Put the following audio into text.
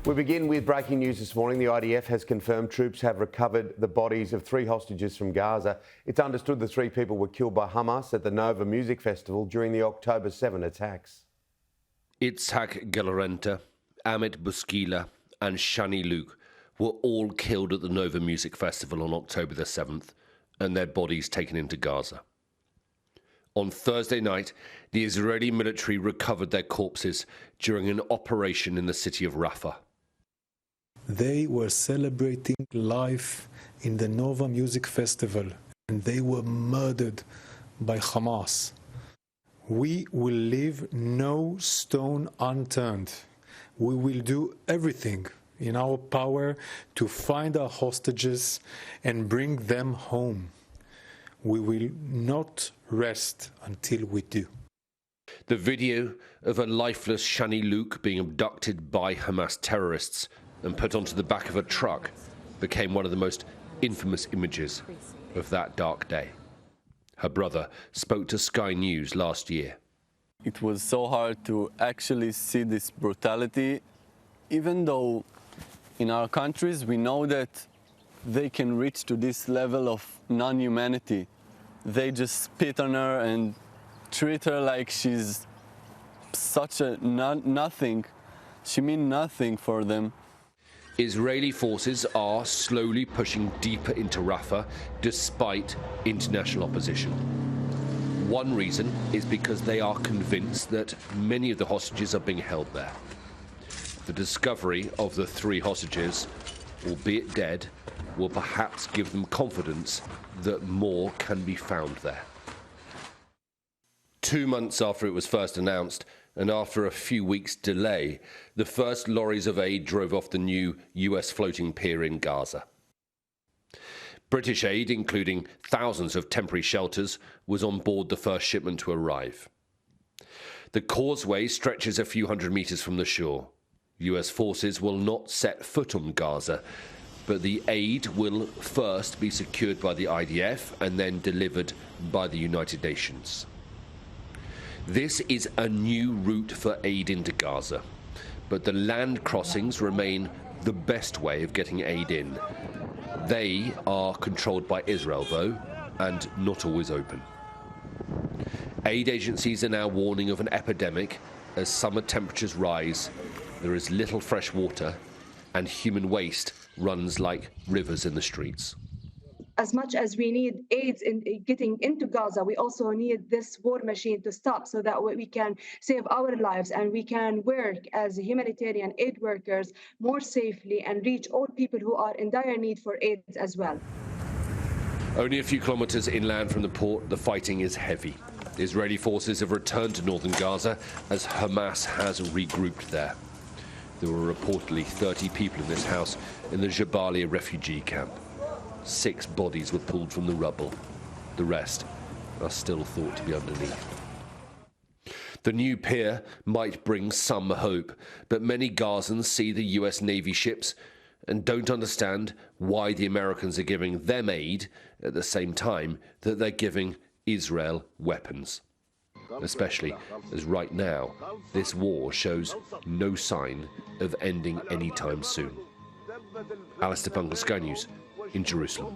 We begin with breaking news this morning. The IDF has confirmed troops have recovered the bodies of 3 hostages from Gaza. It's understood the 3 people were killed by Hamas at the Nova Music Festival during the October 7 attacks. Itzhak Galarenta, Amit Buskila and Shani Luke were all killed at the Nova Music Festival on October the 7th and their bodies taken into Gaza. On Thursday night, the Israeli military recovered their corpses during an operation in the city of Rafah. They were celebrating life in the Nova Music Festival, and they were murdered by Hamas. We will leave no stone unturned. We will do everything in our power to find our hostages and bring them home. We will not rest until we do. The video of a lifeless Shani Luke being abducted by Hamas terrorists and put onto the back of a truck became one of the most infamous images of that dark day. Her brother spoke to Sky News last year. It was so hard to actually see this brutality, even though in our countries we know that they can reach to this level of non-humanity. They just spit on her and treat her like she's such a nothing. She means nothing for them. Israeli forces are slowly pushing deeper into Rafah despite international opposition. One reason is because they are convinced that many of the hostages are being held there. The discovery of the 3 hostages, albeit dead, will perhaps give them confidence that more can be found there. 2 months after it was first announced, and after a few weeks' delay, the first lorries of aid drove off the new US floating pier in Gaza. British aid, including thousands of temporary shelters, was on board the first shipment to arrive. The causeway stretches a few hundred meters from the shore. US forces will not set foot on Gaza, but the aid will first be secured by the IDF and then delivered by the United Nations. This is a new route for aid into Gaza, but the land crossings remain the best way of getting aid in. They are controlled by Israel, though, and not always open. Aid agencies are now warning of an epidemic as summer temperatures rise, there is little fresh water, and human waste runs like rivers in the streets. As much as we need aid in getting into Gaza, we also need this war machine to stop so that we can save our lives and we can work as humanitarian aid workers more safely and reach all people who are in dire need for aid as well. Only a few kilometers inland from the port, the fighting is heavy. Israeli forces have returned to northern Gaza as Hamas has regrouped there. There were reportedly 30 people in this house in the Jabalia refugee camp. 6 bodies were pulled from the rubble. The rest are still thought to be underneath. The new pier might bring some hope, but many Gazans see the US Navy ships and don't understand why the Americans are giving them aid at the same time that they're giving Israel weapons. Especially as right now, this war shows no sign of ending anytime soon. Alistair Pungle, Sky News in Jerusalem.